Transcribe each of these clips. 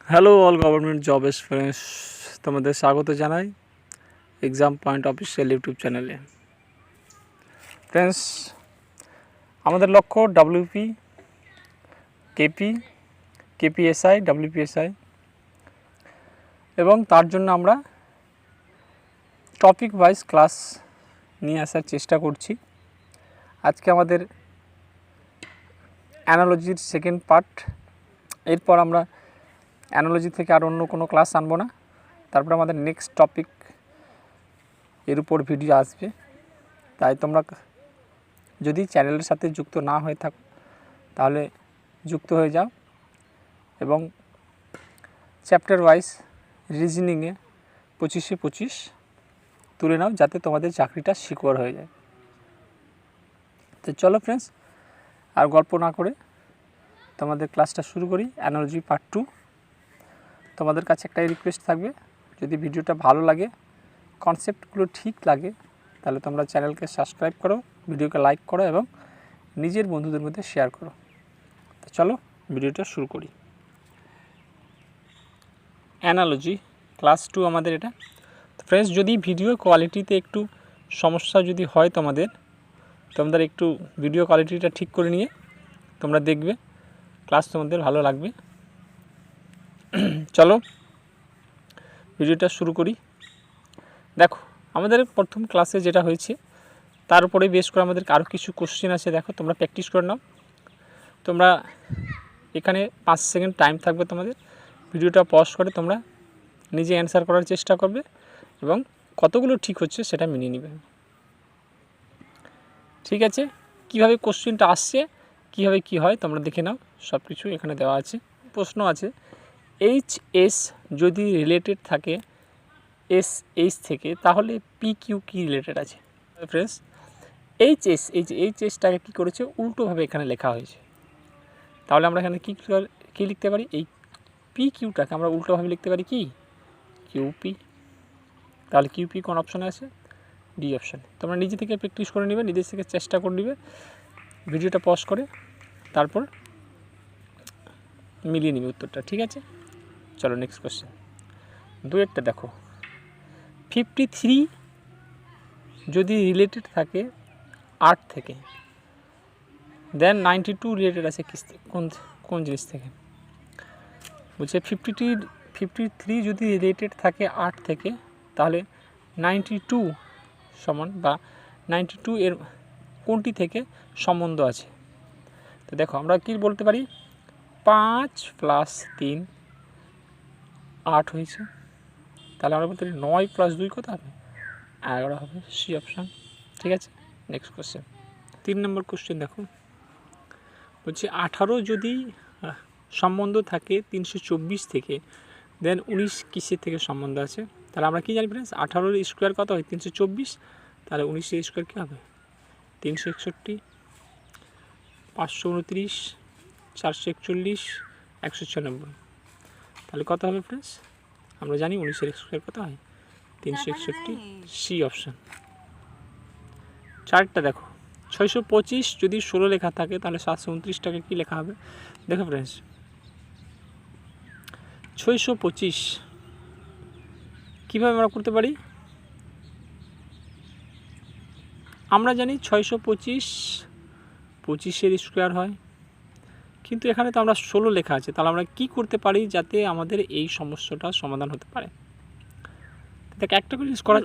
Hello all government job experience, তোমাদের স্বাগত জানাই এক্সাম পয়েন্ট অফিসিয়াল ইউটিউব চ্যানেলে। ফ্রেন্ডস, আমাদের লক্ষ্য ডাব্লিউপি, কেপি, কেপিএসআই, ডাব্লিউপিএসআই, এবং তার জন্য আমরা টপিক ওয়াইজ ক্লাস নিয়ে আসার চেষ্টা করছি। আজকে আমাদের অ্যানালজির সেকেন্ড পার্ট। এরপর আমরা অ্যানালজি থেকে আর অন্য কোনো ক্লাস আনবো না। তারপর আমাদের নেক্সট টপিক এর উপর ভিডিও আসবে। তাই তোমরা যদি চ্যানেলের সাথে যুক্ত না হয়ে থাকো তাহলে যুক্ত হয়ে যাও এবং চ্যাপ্টার ওয়াইজ রিজনিংয়ে 25-এ 25 তুলে নাও, যাতে তোমাদের চাকরিটা সিকিউর হয়ে যায়। তো চলো ফ্রেন্ডস, আর গল্প না করে তোমাদের ক্লাসটা শুরু করি। Analogy part 2। তোমাদের কাছে একটাই রিকোয়েস্ট থাকবে, যদি ভিডিওটা ভালো লাগে, কনসেপ্টগুলো ঠিক লাগে, তাহলে তোমরা চ্যানেলকে সাবস্ক্রাইব করো, ভিডিওকে লাইক করো এবং নিজের বন্ধুদের মধ্যে শেয়ার করো। তো চলো ভিডিওটা শুরু করি। অ্যানালজি ক্লাস 2 আমাদের এটা। তো ফ্রেন্ডস, যদি ভিডিও কোয়ালিটিতে একটু সমস্যা যদি হয় তোমাদের একটু ভিডিও কোয়ালিটিটা ঠিক করে নিয়ে তোমরা দেখবে, ক্লাস তোমাদের ভালো লাগবে। চলো ভিডিওটা শুরু করি। দেখো, আমাদের প্রথম ক্লাসে যেটা হয়েছে তার উপরে বেস করে আমাদের আরও কিছু কোশ্চেন আছে। দেখো, তোমরা প্র্যাকটিস করে নাও। তোমরা এখানে 5 সেকেন্ড টাইম থাকবে তোমাদের। ভিডিওটা পজ করে তোমরা নিজে অ্যান্সার করার চেষ্টা করবে এবং কতগুলো ঠিক হচ্ছে সেটা মেনে নেবে। ঠিক আছে? কিভাবে কোশ্চেনটা আসছে, কিভাবে কি হয় তোমরা দেখে নাও। সব কিছু এখানে দেওয়া আছে। প্রশ্ন আছে, এইচ যদি রিলেটেড থাকে এইচ থেকে, তাহলে PQ কি রিলেটেড আছে? ফ্রেন্ডস, এইচএসটাকে কী করেছে, উল্টোভাবে এখানে লেখা হয়েছে। তাহলে আমরা এখানে কী লিখতে পারি? এই PQটাকে আমরা উল্টোভাবে লিখতে পারি কি? QP। তাহলে QP কোন অপশানে আছে? ডি অপশানে। তোমরা নিজে থেকে প্র্যাকটিস করে নেবে, নিজের থেকে চেষ্টা করে নেবে, ভিডিওটা পজ করে তারপর মিলিয়ে নেবে উত্তরটা। ঠিক আছে? চলো নেক্সট কোশ্চেন। 2-এরটা দেখো, 53 যদি রিলেটেড থাকে 8 থেকে, দেন 92 রিলেটেড আছে কোন জিনিস থেকে? বলছে 53 যদি রিলেটেড থাকে 8 থেকে, তাহলে 92 সমান বা 92 এর কোনটি থেকে সম্বন্ধ আছে? তো দেখো, আমরা কি বলতে পারি? 5 + 3 8 হয়েছে। তাহলে আমরা বলতে পারি 9 + 2 কত হবে? 11 হবে। C option. ঠিক আছে? নেক্সট কোশ্চেন, 3 নম্বর কোশ্চেন দেখো। বলছে 18 যদি সম্বন্ধ থাকে 324 থেকে, দেন 19 কিসের থেকে সম্বন্ধ আছে? তাহলে আমরা কি জানি ফ্রেন্ডস? 18 স্কোয়ার কত হয়? 324। তাহলে 19 স্কোয়ার কী হবে? 361, 529, 441, 196। তাহলে কত হবে ফ্রেন্ডস? আমরা জানি 19 স্কোয়ার কত হয়? 361। C option. 4টা দেখো, 625 যদি 16 লেখা থাকে, তাহলে 729টাকে কী লেখা হবে? দেখো ফ্রেন্ডস, 625 কীভাবে আমরা করতে পারি? আমরা জানি 625 25-এর স্কোয়ার হয়, কিন্তু এখানে তো আমরা 16 লেখা আছে। তাহলে আমরা কি করতে পারি যাতে আমাদের এই সমস্যাটা সমাধান হতে পারে? দেখ, একটা করে করা,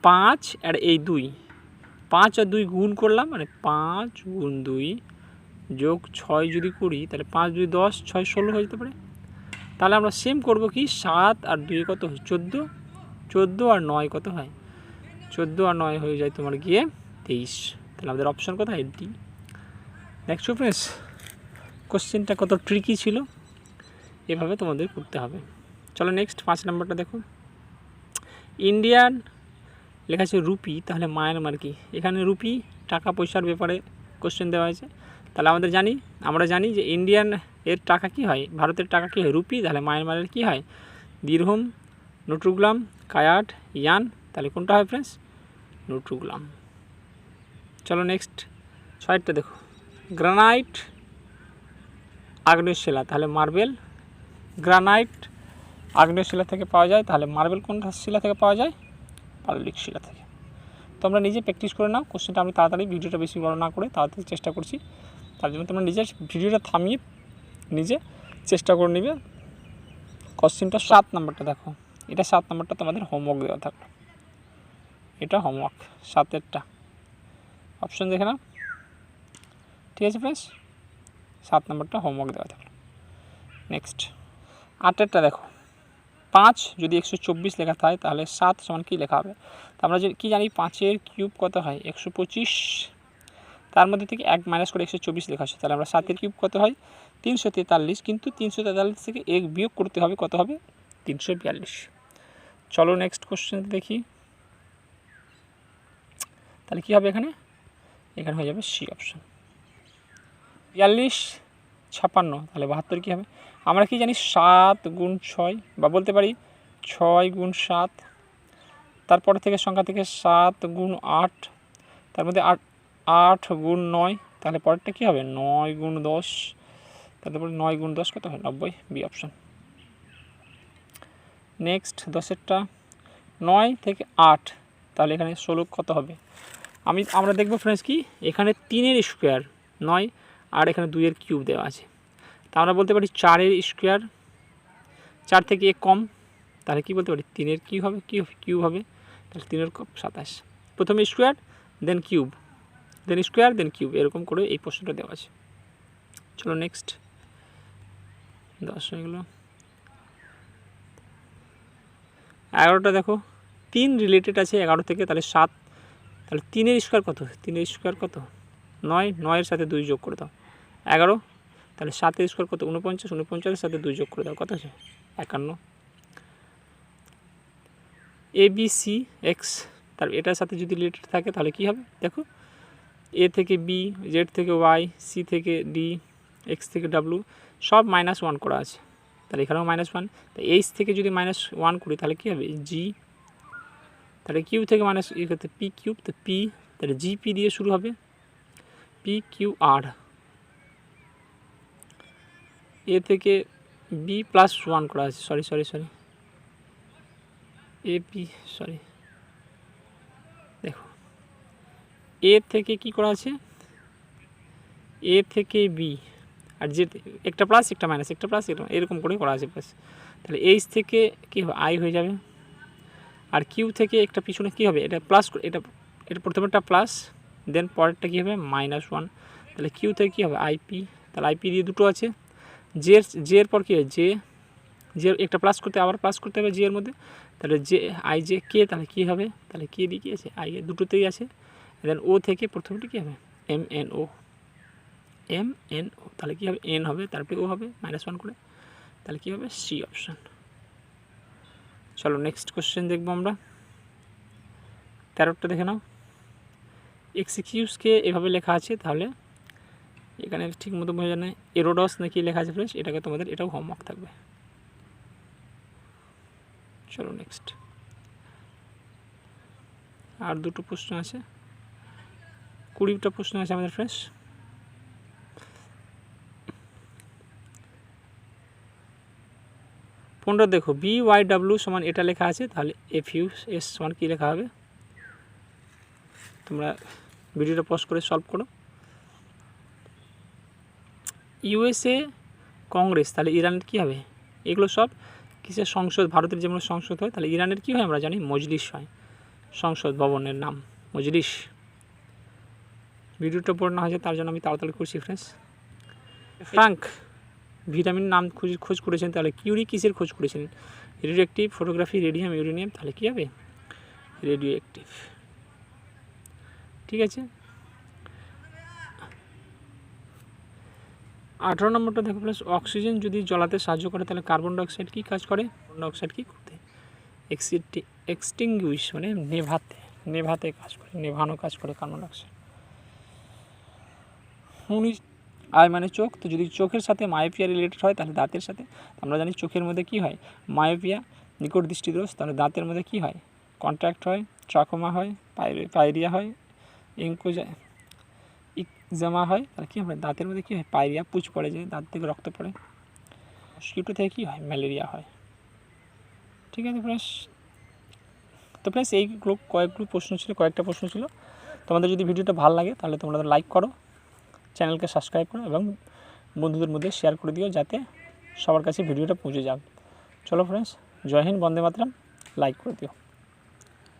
5 আর এই 2, 5 আর 2 গুণ করলাম, মানে 5 × 2 + 6 যদি করি, তাহলে 5 × 2 = 10, 6 = 16 হয়ে যেতে পারে। তাহলে আমরা সেম করব কি, 7 আর 2 কত হয়? 14, 14 আর 9 কত হয়? 14 আর 9 হয়ে যায় তোমার গিয়ে 23। তাহলে আমাদের অপশান কত হয়? ডি। দেখছো ফ্রেন্ডস, কোশ্চেনটা কত ট্রিকি ছিল। এভাবে তোমাদের করতে হবে। চলো নেক্সট 5 নম্বরটা দেখো। ইন্ডিয়ান লেখা আছে রুপি, তাহলে মায়ানমার কি? এখানে রুপি টাকা পয়সার ব্যাপারে কোশ্চেন দেওয়া হয়েছে। তাহলে আমরা জানি যে ইন্ডিয়ান এর টাকা কি হয়? ভারতের টাকা কি হয়? রুপি। তাহলে মায়ানমারের কি হয়? দিরহাম, নোট্রোগ্রাম, কায়াট, ইয়ান। তাহলে কোনটা হয় ফ্রেন্ডস? নোট্রোগ্রাম। চলো নেক্সট 6টা দেখো, গ্রানাইট, আগ্নেয় শিলা, তাহলে মার্বেল, গ্রানাইট আগ্নেয় শিলা থেকে পাওয়া যায়, তাহলে মার্বেল কোন শিলা থেকে পাওয়া যায়? পাললিক শিলা থেকে। তোমরা নিজে প্র্যাকটিস করে নাও কোশ্চেনটা। আমি তাড়াতাড়ি ভিডিওটা বেশি বড় না করে তাড়াতাড়ি চেষ্টা করছি, তার জন্য তোমরা নিজের ভিডিওটা থামিয়ে নিজে চেষ্টা করে নিবে। কোশ্চেনটা 7 নম্বরটা দেখো, এটা 7 নম্বরটা তোমাদের হোমওয়ার্ক দেওয়া থাকলো, এটা হোমওয়ার্ক 7এরটা অপশন দেখে নাও। ঠিক আছে ফ্রেন্ডস, 7 নম্বরটা হোমওয়ার্ক দেওয়া থাকলো। নেক্সট 8এরটা দেখো, 5 যদি 124 লেখা থাকে তাহলে 7 সমান কী লেখা হবে? তো আমরা কি জানি 5-এর কিউব কত হয়? 125, তার মধ্যে থেকে 1 মাইনাস করে 124 লেখা আছে, তাহলে আমরা 7-এর কিউব কত হয়? 343, কিন্তু 343 থেকে 1 বিয়োগ করতে হবে, কত হবে? 342। চলো নেক্সট কোশ্চেন দেখি, তাহলে কী হবে এখানে? এখানে হয়ে যাবে সি অপশন। 42 56, তাহলে 72 কী হবে? আমরা কি জানি 7 গুণ 6, বা বলতে পারি 6 গুণ 7, তারপরে থেকে সংখ্যা থেকে 7 গুণ 8, তার মধ্যে 8 গুণ 9, তাহলে পরেরটা কী হবে? 9 গুণ 10, তারপরে 9 গুণ 10 কত হয়? 90, বি অপশন। নেক্সট 10এরটা 9 থেকে 8, তাহলে এখানে 16 কত হবে? আমরা দেখব ফ্রেন্ডস কি এখানে 3-এর স্কোয়ার 9 আর এখানে 2-এর কিউব দেওয়া আছে, তা আমরা বলতে পারি 4-এর স্কোয়ার, 4 থেকে 1 কম, তাহলে কি বলতে পারি? 3-এর কী হবে? কিউব হবে, তাহলে 3-এর কিউব 27। প্রথমে square then cube then square then cube, এরকম করে এই প্রশ্নটা দেওয়া আছে। চলো নেক্সট 10 হয়ে গেল। 11টা দেখো, 3 রিলেটেড আছে 11 থেকে, তাহলে 7, তাহলে 3-এর স্কোয়ার কত? 3-এর স্কোয়ার কত? 9, 9-এর সাথে 2 যোগ করে দাও 11, তাহলে 7-এর স্কোয়ার কত? 49, 49-এর সাথে 2 যোগ করে দাও, কত আছে? 51। ABC X, তার এটার সাথে যদি রিলেটেড থাকে তাহলে কী হবে? দেখো A থেকে B, Z থেকে Y, C থেকে D, X থেকে W, সব -1 করা আছে, তাহলে এখানেও -1। তো H থেকে যদি -1 করি তাহলে কী হবে? G, তাহলে কিউ থেকে করতে P কিউব, তো P, তাহলে GP দিয়ে শুরু হবে, PQR। A থেকে B +1 করা আছে, সরি AP, দেখো A থেকে কি করা আছে? A থেকে B, আর যে একটা প্লাস একটা মাইনাস, একটা প্লাস একটা এরকম করে করা আছে প্লাস, তাহলে H থেকে কী হবে? I হয়ে যাবে, আর কিউ থেকে একটা পিছনে কী হবে? এটা প্লাস, এটা প্রথমেরটা প্লাস, দেন পরেরটা কী হবে? -1, তাহলে কিউ থেকে কী হবে? IP, তাহলে IP দিয়ে দুটো আছে, জে এর পর কী হয়? জে একটা প্লাস করতে আবার প্লাস করতে হবে জি এর মধ্যে, তাহলে জে আই জে কে, তাহলে কী হবে? তাহলে কে দিয়ে কী আছে? আই এ দুটোতেই আছে, দেন ও থেকে প্রথমটি কী হবে? MNO, তাহলে কী হবে? এন হবে, তারপরে ও হবে -1 করে, তাহলে কী হবে? C option. চলো নেক্সট কোশ্চেন দেখবো আমরা, 13টা দেখে নাও। এক্সিকিউজকে এভাবে লেখা আছে, তাহলে এখানে ঠিক মতো বোঝা যায় না, এরোডস নাকি লেখা আছে ফ্রেন্ডস, এটাকে তোমাদের এটাও হোমওয়ার্ক থাকবে। চলো নেক্সট, আর দুটো প্রশ্ন আছে, 20টা প্রশ্ন আছে আমাদের ফ্রেন্ডস। পনেরো দেখো, BYW সমান এটা লেখা আছে, তাহলে FUS সমান কী লেখা হবে? তোমরা ভিডিওটা পজ করে সলভ করো। USA কংগ্রেস, তাহলে ইরানের কী হবে? এগুলো সব কিসের সংসদ? ভারতের যেমন সংসদ হয়, তাহলে ইরানের কী হয়? আমরা জানি মজলিস হয়, সংসদ ভবনের নাম মজলিস। ভিডিওটা পড়ে না হয়েছে তার জন্য আমি তাড়াতাড়ি করছি ফ্রেন্ডস। ফ্রাঙ্ক ভিটামিন নাম খোঁজ করেছেন, তাহলে কিউরি কিসের খোঁজ করেছিলেন? Radio active, photography, radium, uranium, তাহলে কী হবে? Radio active. ঠিক আছে, 18 নম্বরটা দেখো প্লাস, অক্সিজেন যদি জ্বলাতে সাহায্য করে তাহলে কার্বন ডাইঅক্সাইড কী কাজ করে? কার্বন ডাইঅক্সাইড কী করতে? এক্সটিংগুইশ, মানে নেভাতে কাজ করে, নেভানো কাজ করে কার্বন ডাইঅক্সাইড। 19 আই মানে চোখ, তো যদি চোখের সাথে মায়োপিয়া রিলেটেড হয় তাহলে দাঁতের সাথে, আমরা জানি চোখের মধ্যে কী হয়? মায়োপিয়া, নিকট দৃষ্টিদোষ, তাহলে দাঁতের মধ্যে কী হয়? কন্ট্রাক্ট হয়, ট্রাকোমা হয়, পাইরিয়া হয়, ইকজামা হয়, তাহলে কী হবে? দাঁতের মধ্যে কী হয়? পাইরিয়া, পুঁজ পড়ে যায়, দাঁত থেকে রক্ত পড়ে। মস্কিটো থেকে কী হয়, ম্যালেরিয়া হয়। ঠিক আছে ফ্রেন্ডস, তো ফ্রেন্ডস এইগুলো কয়েকটা প্রশ্ন ছিল। তোমাদের যদি ভিডিওটা ভালো লাগে তাহলে তোমরা লাইক করো, চ্যানেলকে সাবস্ক্রাইব করো এবং বন্ধুদের মধ্যে শেয়ার করে দিও যাতে সবার কাছে ভিডিওটা পৌঁছে যাক। চলো ফ্রেন্ডস, জয় হিন্দ, বন্দে মাতরম, লাইক করে দিও।